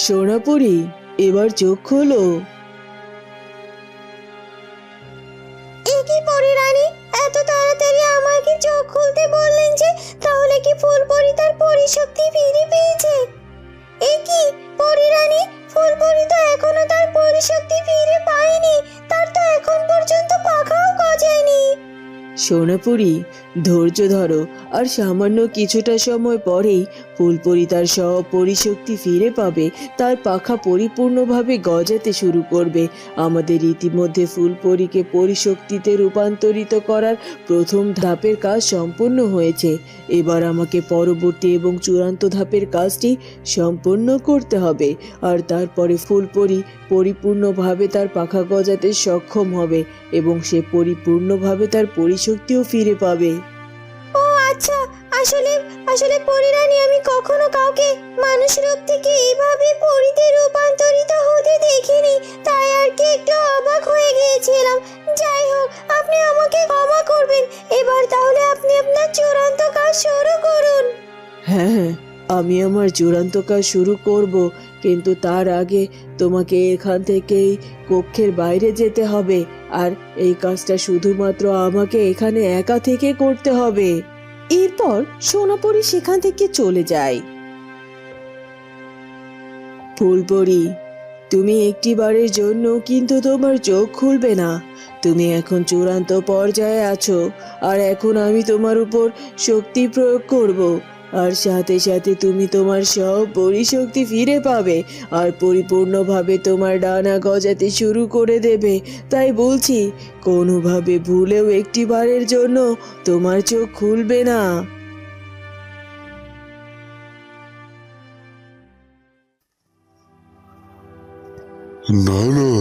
সোনাপুরি, এবার চোখ খোলো। এ কি পরিরানী, এত তাড়াতাড়ি আমাকে চোখ খুলতে বললেন যে? তাহলে কি ফুলপরি তার পরিশক্তি ফিরে পেয়েছে? এ কি পরিরানী, ফুলপরি তো এখনো তার পরিশক্তি ফিরে পায়নি। তার তো এখন পর্যন্ত পাখাও গজায়নি। সোনাপুরি, ধৈর্য ধরো, আর সামান্য কিছুটা সময় পরেই ফুলপরি তার সব পরিশক্তি ফিরে পাবে। তার পাখা পরিপূর্ণভাবে গজাতে শুরু করবে। আমাদের ইতিমধ্যে ফুলপরিকে পরিশক্তিতে রূপান্তরিত করার প্রথম ধাপের কাজ সম্পূর্ণ হয়েছে। এবার আমাকে পরবর্তী এবং চূড়ান্ত ধাপের কাজটি সম্পূর্ণ করতে হবে, আর তারপরে ফুলপরি পরিপূর্ণভাবে তার পাখা গজাতে সক্ষম হবে এবং সে পরিপূর্ণভাবে তার পরিশক্তিও ফিরে পাবে। ও আচ্ছা, আসলে আসলে পরিরানী, আমি কখনো কাউকে মানুষ রূপ থেকে এইভাবে পরিতে রূপান্তরিত হতে দেখিনি, তাই আর কি একটু অবাক হয়ে গিয়েছিলাম। যাই হোক, আপনি আমাকে ক্ষমা করবেন। এবার তাহলে আপনি আপনার চূড়ান্ত কাজ শুরু করুন। হ্যাঁ, আমি আমার চূড়ান্ত কাজ শুরু করব, কিন্তু তার আগে তোমাকে এখান থেকেই কক্ষের বাইরে যেতে হবে, আর এই কাজটা শুধুমাত্র আমাকে এখানে একা থেকে করতে হবে। এরপর সোনাপরি সেখান থেকে চলে যায়। ফুলপরি, তুমি একটিবারের জন্য কিন্তু তোমার চোখ খুলবে না। তুমি এখন চূড়ান্ত পর্যায়ে আছো, আর এখন আমি তোমার উপর শক্তি প্রয়োগ করব, আর সাথে সাথে তুমি তোমার সব পরিশক্তি ফিরে পাবে আর পরিপূর্ণভাবে তোমার ডানা গজাতে শুরু করে দেবে। তাই বলছি, কোনোভাবে ভুলেও একটিবারের জন্য তোমার চোখ খুলবে না। না না,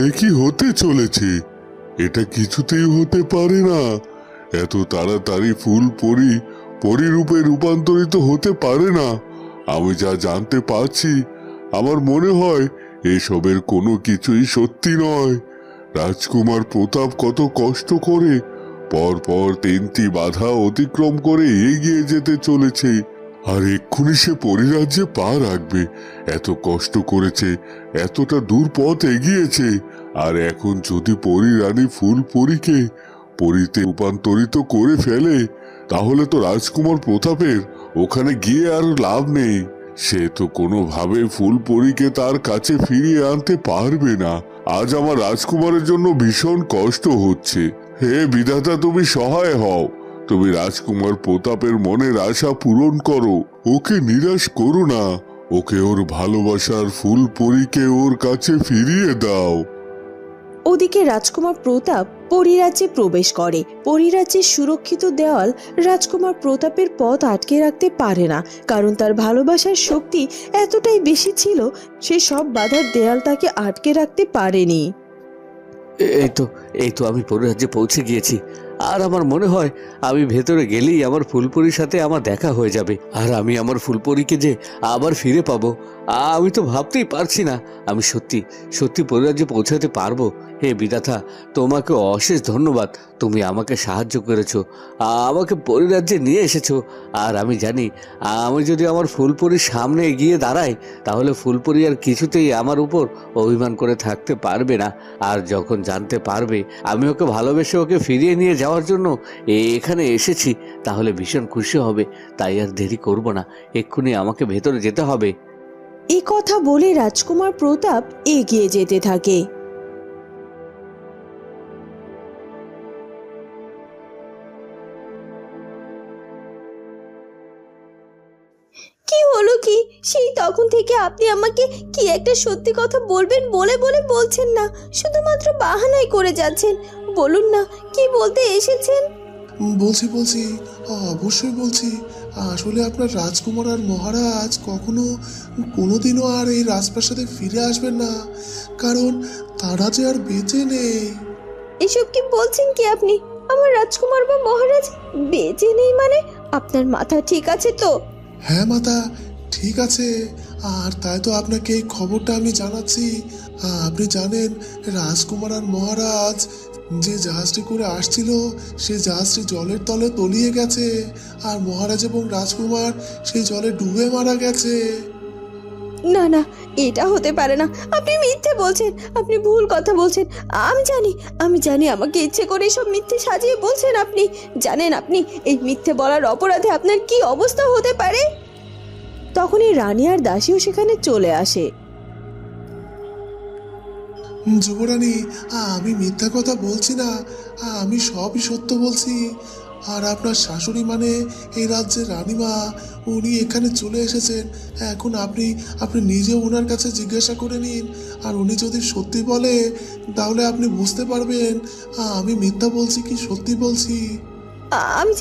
এ কি হতে চলেছে? এটা কিছুতেই হতে পারে না। এত তাড়াতাড়ি ফুল পরিরূপে রূপান্তরিত হতে পারে না। আমি যা জানতে পারছি, আমার মনে হয় এসবের কোনো কিছুই সত্যি নয়। রাজকুমার প্রতাপ কত কষ্ট করে পরপর 3টি বাধা অতিক্রম করে এগিয়ে যেতে চলেছে, আর এক্ষুনি সে পরিরাজ্যে পা রাখবে। এত কষ্ট করেছে, এতটা দূর পথ এগিয়েছে, আর এখন যদি পরিরানী ফুলপরিকে পরিতে রূপান্তরিত করে ফেলে, তাহলে তো রাজকুমার প্রতাপের ওখানে গিয়ে আর লাভ নেই। সে তো কোনোভাবে ফুলপরিকে তার কাছে ফিরিয়ে আনতে পারবে না। আজ আমার রাজকুমারের জন্য ভীষণ কষ্ট হচ্ছে। হে বিধাতা, তুমি সহায় হও। তুমি রাজকুমার প্রতাপের মনের আশা পূরণ করো, ওকে নিরাশ করো না। ওকে ওর ভালোবাসার ফুলপরিকে ওর কাছে ফিরিয়ে দাও। ওদিকে রাজকুমার প্রতাপ পরিরাজ্যে প্রবেশ করে। পরিরাজ্যের সুরক্ষিত দেওয়াল রাজকুমার প্রতাপের পথ আটকে রাখতে পারে না, কারণ তার ভালোবাসার শক্তি এতটাই বেশি ছিল, সে সব বাধার দেয়াল তাকে আটকে রাখতে পারেনি। এই তো আমি পরিরাজ্যে পৌঁছে গিয়েছি, আর আমার মনে হয় আমি ভেতরে গেলেই আমার ফুলপরির সাথে আমার দেখা হয়ে যাবে, আর আমি আমার ফুলপরিকে যে আবার ফিরে পাবো, আমি তো ভাবতেই পারছি না আমি সত্যি সত্যি পরিরাজ্যে পৌঁছাতে পারবো। হে বিধাতা, তোমাকে অশেষ ধন্যবাদ। তুমি আমাকে সাহায্য করেছো, আমাকে পরিরাজ্যে নিয়ে এসেছো। আর আমি জানি, আমি যদি আমার ফুলপরির সামনে এগিয়ে দাঁড়াই, তাহলে ফুলপরি আর কিছুতেই আমার উপর অভিমান করে থাকতে পারবে না। আর যখন জানতে পারবে আমি ওকে ভালোবেসে ওকে ফিরিয়ে নিয়ে যাওয়ার জন্য এখানে এসেছি, তাহলে ভীষণ খুশি হবে। তাই আর দেরি করব না, এক্ষুনি আমাকে ভেতরে যেতে হবে। এই কথা বলে রাজকুমার প্রতাপ এগিয়ে যেতে থাকে। কি হলো কি? সেই তখন থেকে আপনি আমাকে কি একটা সত্যি কথা বলবেন বলে বলে বলছেন না, শুধুমাত্র বাহানাই করে যাচ্ছেন। বলুন না, কি বলতে এসেছেন? বলছি, অবশ্যই বলছি। আসলে আপনার রাজকুমার আর মহারাজ কোনোদিনও আর এই রাজপ্রাসাদে ফিরে আসবেন না, কারণ তারা যে আর বেঁচে নেই। এসব কি বলছেন কি আপনি? আমার রাজকুমার বা মহারাজ বেঁচে নেই মানে? আপনার মাথা ঠিক আছে তো? হ্যাঁ মাতা, ঠিক আছে। আর তাই তো আপনাকে এই খবরটা আমি জানাচ্ছি। আপনি জানেন, রাজকুমার আর মহারাজ যে জাহাজটি করে আসছিল, সে জাহাজটি জলের তলে তলিয়ে গেছে, আর মহারাজ এবং রাজকুমার সেই জলে ডুবে মারা গেছে। না না, এটা হতে পারে না। আপনি মিথ্যে বলছেন, আপনি ভুল কথা বলছেন। আমি জানি আমাকে ইচ্ছে করে সব মিথ্যে সাজিয়ে বলছেন। আপনি জানেন আপনি এই মিথ্যে বলার অপরাধে আপনার কি অবস্থা হতে পারে। তখনই রানী আর দাসীও সেখানে চলে আসে। যুবরানী, আমি মিথ্যা কথা বলছি না, আমি সবই সত্য বলছি। আর আপনার শাশুড়ি মানে এই রাজ্যের রানীমা, উনি এখানে চলে এসেছেন। এখন আপনি আপনি নিজে ওনার কাছে জিজ্ঞাসা করে নিন। আর উনি যদি সত্যি বলে তাহলে আপনি বুঝতে পারবেন আমি মিথ্যা বলছি কি সত্যি বলছি। আমি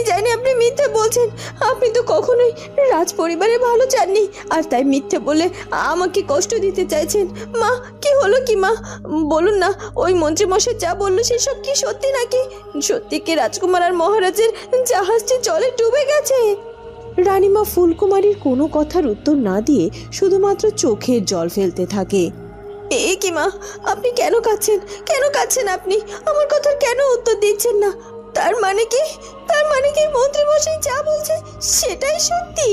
জানি আপনি মিথ্যে বলছেন। আপনি তো কখনোই রাজ পরিবারে ভালো চাননি, আর তাই মিথ্যে বলে আমাকে কষ্ট দিতে চাইছেন। মা, কি হলো কি মা? বলুন না, ওই মন্ত্রীমশাই যা বললো সেসব কি সত্যি নাকি? সত্যি কি রাজকুমার আর মহারাজের জাহাজটি জলে ডুবে গেছে? রানীমা ফুলকুমারীর কোনো কথার উত্তর না দিয়ে শুধুমাত্র চোখের জল ফেলতে থাকে। এ কি মা, আপনি কেন কাঁদছেন আপনি? আমার কথার কেন উত্তর দিচ্ছেন না? তার মানে কি মন্ত্রীমশাই যা বলছে সেটাই সত্যি?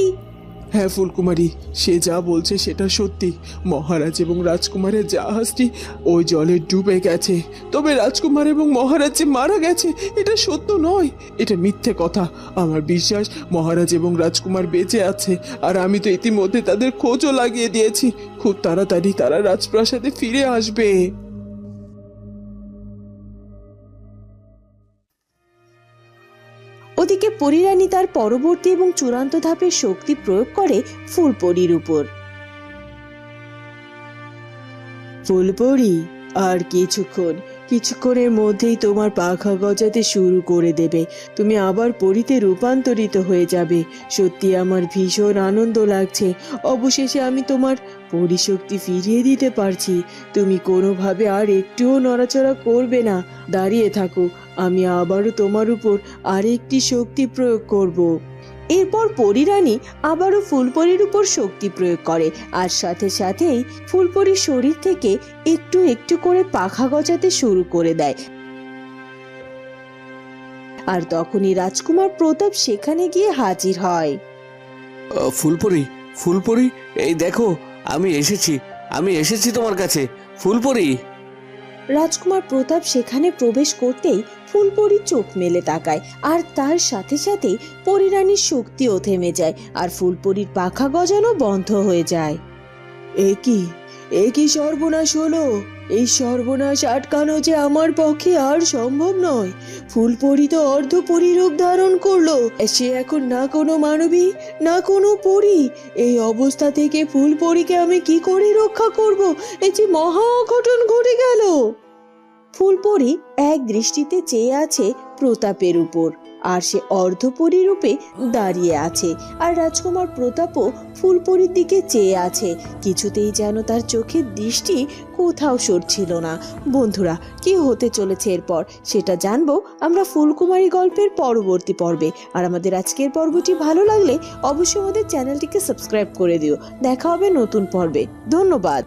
হ্যাঁ ফুলকুমারী, সে যা বলছে সেটা সত্যি। মহারাজ এবং রাজকুমারের জাহাজটি ওই জলে ডুবে গেছে। তবে রাজকুমার এবং মহারাজ যে মারা গেছে এটা সত্য নয়, এটা মিথ্যে কথা। আমার বিশ্বাস মহারাজ এবং রাজকুমার বেঁচে আছে, আর আমি তো ইতিমধ্যে তাদের খোঁজও লাগিয়ে দিয়েছি। খুব তাড়াতাড়ি তারা রাজপ্রাসাদে ফিরে আসবে। ওদিকে পরীরানী তার পরবর্তী এবং চূড়ান্ত ধাপের শক্তি প্রয়োগ করে ফুলপরীর উপর। ফুলপরি, আর কিছুক্ষণের মধ্যেই তোমার পাখা গজাতে শুরু করে দেবে। তুমি আবার পরীতে রূপান্তরিত হয়ে যাবে। সত্যি আমার ভীষণ আনন্দ লাগছে। অবশেষে আমি তোমার পরিশক্তি ফিরিয়ে দিতে পারছি। তুমি কোনোভাবে আর একটুও নড়াচড়া করবে না, দাঁড়িয়ে থাকো। আমি আবারও তোমার উপর আরেকটি শক্তি প্রয়োগ করব। এরপর পরীরানী আবারও ফুলপরীর উপর শক্তি প্রয়োগ করে, আর সাথে সাথেই ফুলপরীর শরীর থেকে একটু একটু করে পাখা গজাতে শুরু করে দেয়। আর তখনই রাজকুমার প্রতাপ সেখানে গিয়ে হাজির হয়। ফুলপরি, এই দেখো, আমি এসেছি তোমার কাছে ফুলপরি। রাজকুমার প্রতাপ সেখানে প্রবেশ করতেই ফুলপরি চোখ মেলে তাকায়, আর তার সাথে সাথেই পরীরানীর শক্তিও থেমে যায়, আর ফুলপরির পাখা গজানো বন্ধ হয়ে যায়। এ কি সর্বনাশ হলো! এই সর্বনাশ আটকানো যে আমার পক্ষে আর সম্ভব নয়। ফুলপরি তো অর্ধপরি রূপ ধারণ করলো। সে এখন না কোনো মানবী, না কোনো পরী। এই অবস্থা থেকে ফুলপরিকে আমি কি করে রক্ষা করব? এই যে মহা অঘটন ঘটে গেল। ফুলপরি এক দৃষ্টিতে চেয়ে আছে প্রতাপের উপর, আর সে অর্ধপরি রূপে দাঁড়িয়ে আছে। আর রাজকুমার প্রতাপও ফুলপরির দিকে চেয়ে আছে। কিছুতেই যেন তার চোখের দৃষ্টি কোথাও সরছিল না। বন্ধুরা, কি হতে চলেছে এরপর সেটা জানবো আমরা ফুলকুমারী গল্পের পরবর্তী পর্বে। আর আমাদের আজকের পর্বটি ভালো লাগলে অবশ্যই আমাদের চ্যানেলটিকে সাবস্ক্রাইব করে দিও। দেখা হবে নতুন পর্বে। ধন্যবাদ।